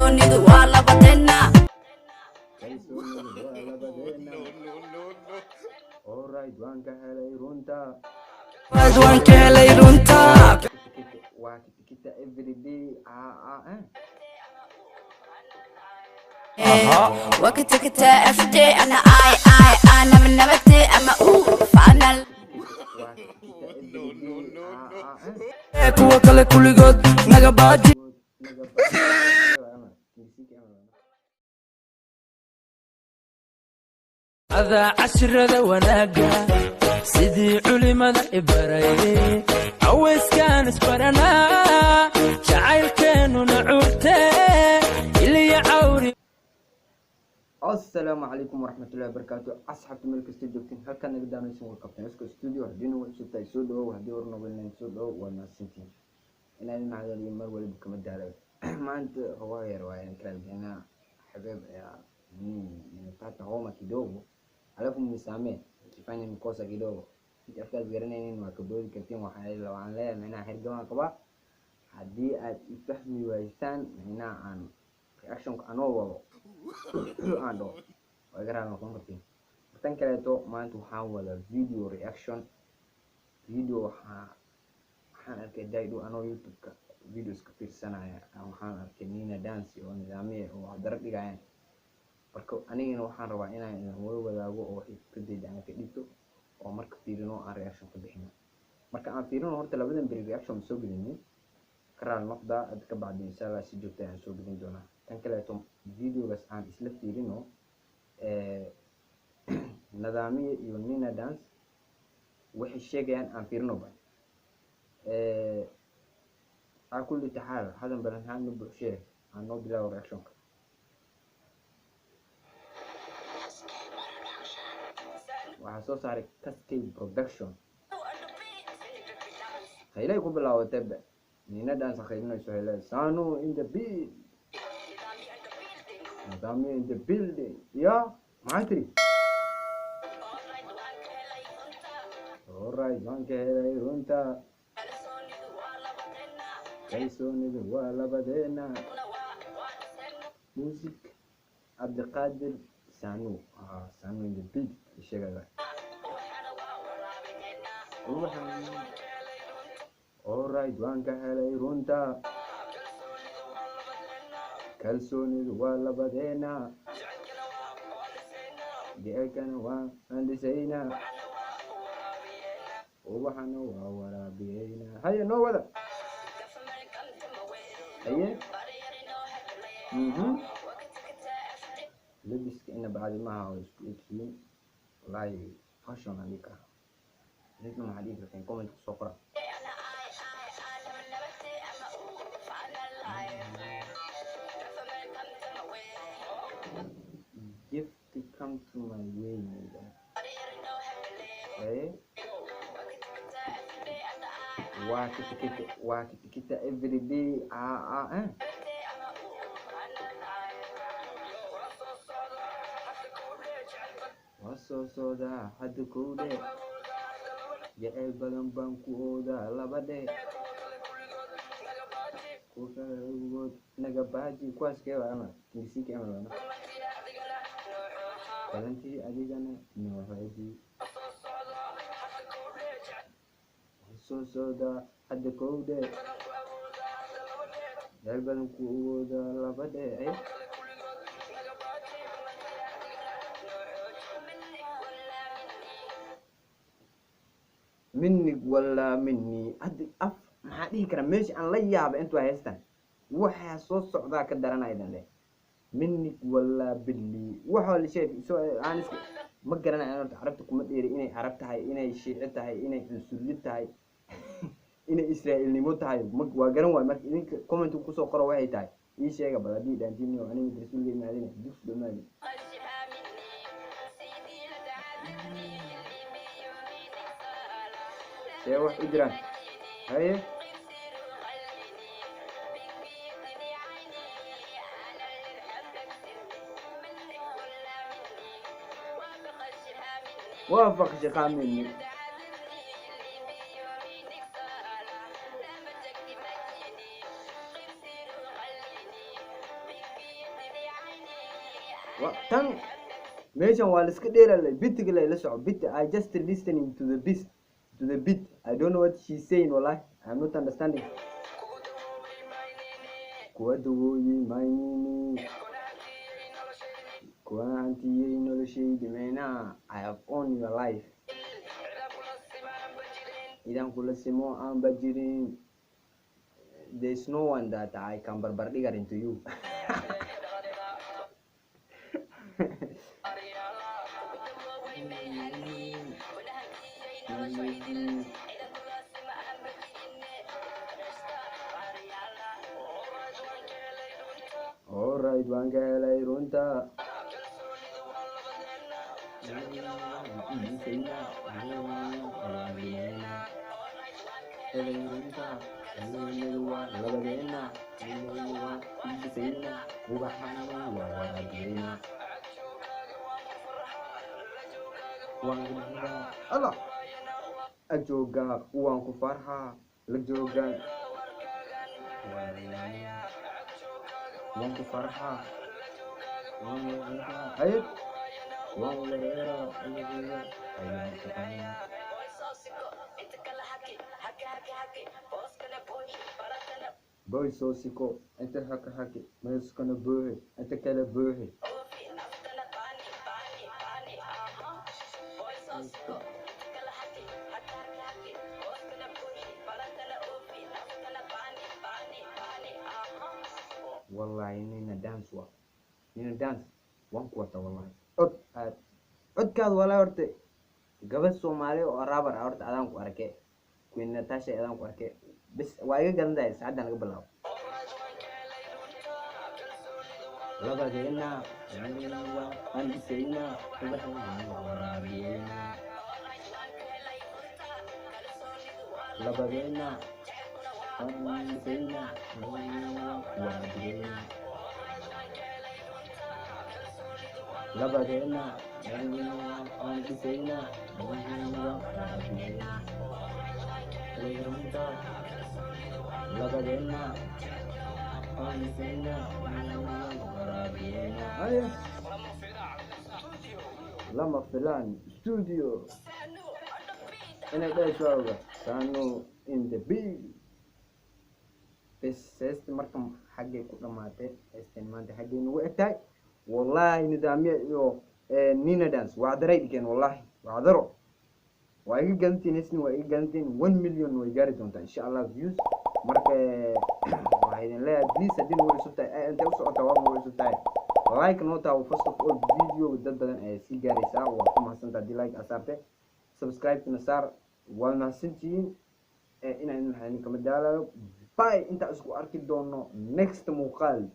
kalsoonidu waa labadeenna alright waan ka helay runta waan ka helay runta waa kita everyday وكتكتا everyday أنا أنا من نبتي أما فأنا كوا كل جود نجبادي هذا عشر ذا وناقة سيدي علماء إبراهيم عويس كان اسبرنا شعير كانوا نعورته اللي يعوري. السلام عليكم ورحمة الله وبركاته. أصحاب ملك استوديو كن هل كان نقدر نسوي الكابتن اسكو استوديو هدينا وشتا يسودو وهدي ورنا بينا يسودو وما سنتين إن أنا هذا اليوم ولا بكم الدارة ما أنت رواية كلام هنا حبيب يا نipata homa kidogo alafu mnisamee kifanya mkosa kidogo nitafuta zigarana ni wakabodi katiin waxaan la waan leeyahay inaan hergama qaba hadii aad ifahmi waysaan inaan reaction anoo wado ando wagaraan noqon kartiin tan kaleeto maanta waxaan wada video reaction waxaan arkay daydo anoo youtube-ka videos ka fiirsanaya waxaan arkay Nina Dance oo nidaamiyay oo hadar dhigayaan marka anigana waxaan rabaa inaan wadaago oo fikradeeda aan ka dhigto oo marka fiirino aan reaction ka bixino marka aan fiirino horta labadan beri reaction soo gelino karaal noqda ad ka bacdi insha Allah si joogto ah soo gelin doona tan kaleeto videogaas aan isla fiirino nidaamiye iyo Nina Dance waxay sheegayaan aan fiirino ba أقول لي تعال هذا بلنهان نبغى شيء عن نودي له رياكشن وحاسوس على كاسكيد برودكشن خيلا يكون بلا وتبع نينا دانس خيلنا يسهل سانو in the beat نظامي in the building يا معتري alright وان كهلاي وانت kalsoonidu waa labadeena music Abdiqaadir Sanu Sanu in the beat sheegada alright waan ka helay runta kalsoonidu waa labadeena jeelkana waan andisayna ubaxana waa waraabiyeyna haya noo wada ايه لبس كأنه بعد ما هو يسكتين والله فاشون عليك لكن ما حديث لكن كومنت الصقرة gift to come to my way ايه kita everyday wasooda hadda kowde jacayl badan baan ku oodaa labadhe kukagood naga baaji kuwaas keewa ama ingisiinka amalwana balantii adigana noohaji wasooda hadda kowde jacayl badan ku oodaa labadhe منك ولا مني هدي أف ما حديه كلام ماشي أنا لا يابا أنتوا هيستن وحى صوص صعدا كدرنا أيضا له منك ولا باللي وحول شيء سو أنا ما قرنا أنا عرفتكم ما تدري إني عرفتها إني شيعتها إني إنسولتها إني إسرائيل نموتها ما وقرنا ما إنك كومنتوا كوسو قرا واحد تاي إيش شيء قبل هذه دانتيني وأنا مدرسول لي معلنا دوس بمالي سيروح إجران هاي وافق شقا مني tan meeshan waa la iska dheelalay bitiga la soco bit I just listening to the beat I don't know what she's saying wallahi I'm not understanding kuwa duwoyi maynini kuwa hantiyey noloshaydi meena I have owned your life idan kula simo aan bajirin there's no one that I can barbardigar into you alright waan ka helay runta Allah ajooga waan ku farxaa la joogaan waan ku farxaa hayad waan wareeraa boy soo siko inta haka meeskana buuxi inta kale buuxi wallahi nina dance waan ku wata wallahi codkaad walaa horta gabadh Soomaali oo raabar horta adaan ku arkay Queen Natasha adaan ku arkay bas waa iga garanday saacada laga bilaabo labadeena aan disayna labadeena labadeena aan disayna labadeena aan disayna lama filaan studio inay dhashooga saano in the big bes marka xagee ku dhamaatay maanta xagee nagu egtahay wallahi nidaamyo iyo nina dance waa daray dhigeen wallahi waa daro waa iga galantiin isni waa iga galantiin 1 million way gaari doontaa insha Allah views marka waa idin leeyahay please hadii nagu cusub tahay inta u socota waa nagu cusub tahay like nota oo first of all video dad badan ay si gaaraysaa waa ku mahadsantahay hadii like asaabtay subscribe na saar waa mahadsantihiin inaan maxaan kama daalayo bye inta isku arki doono next muuqaal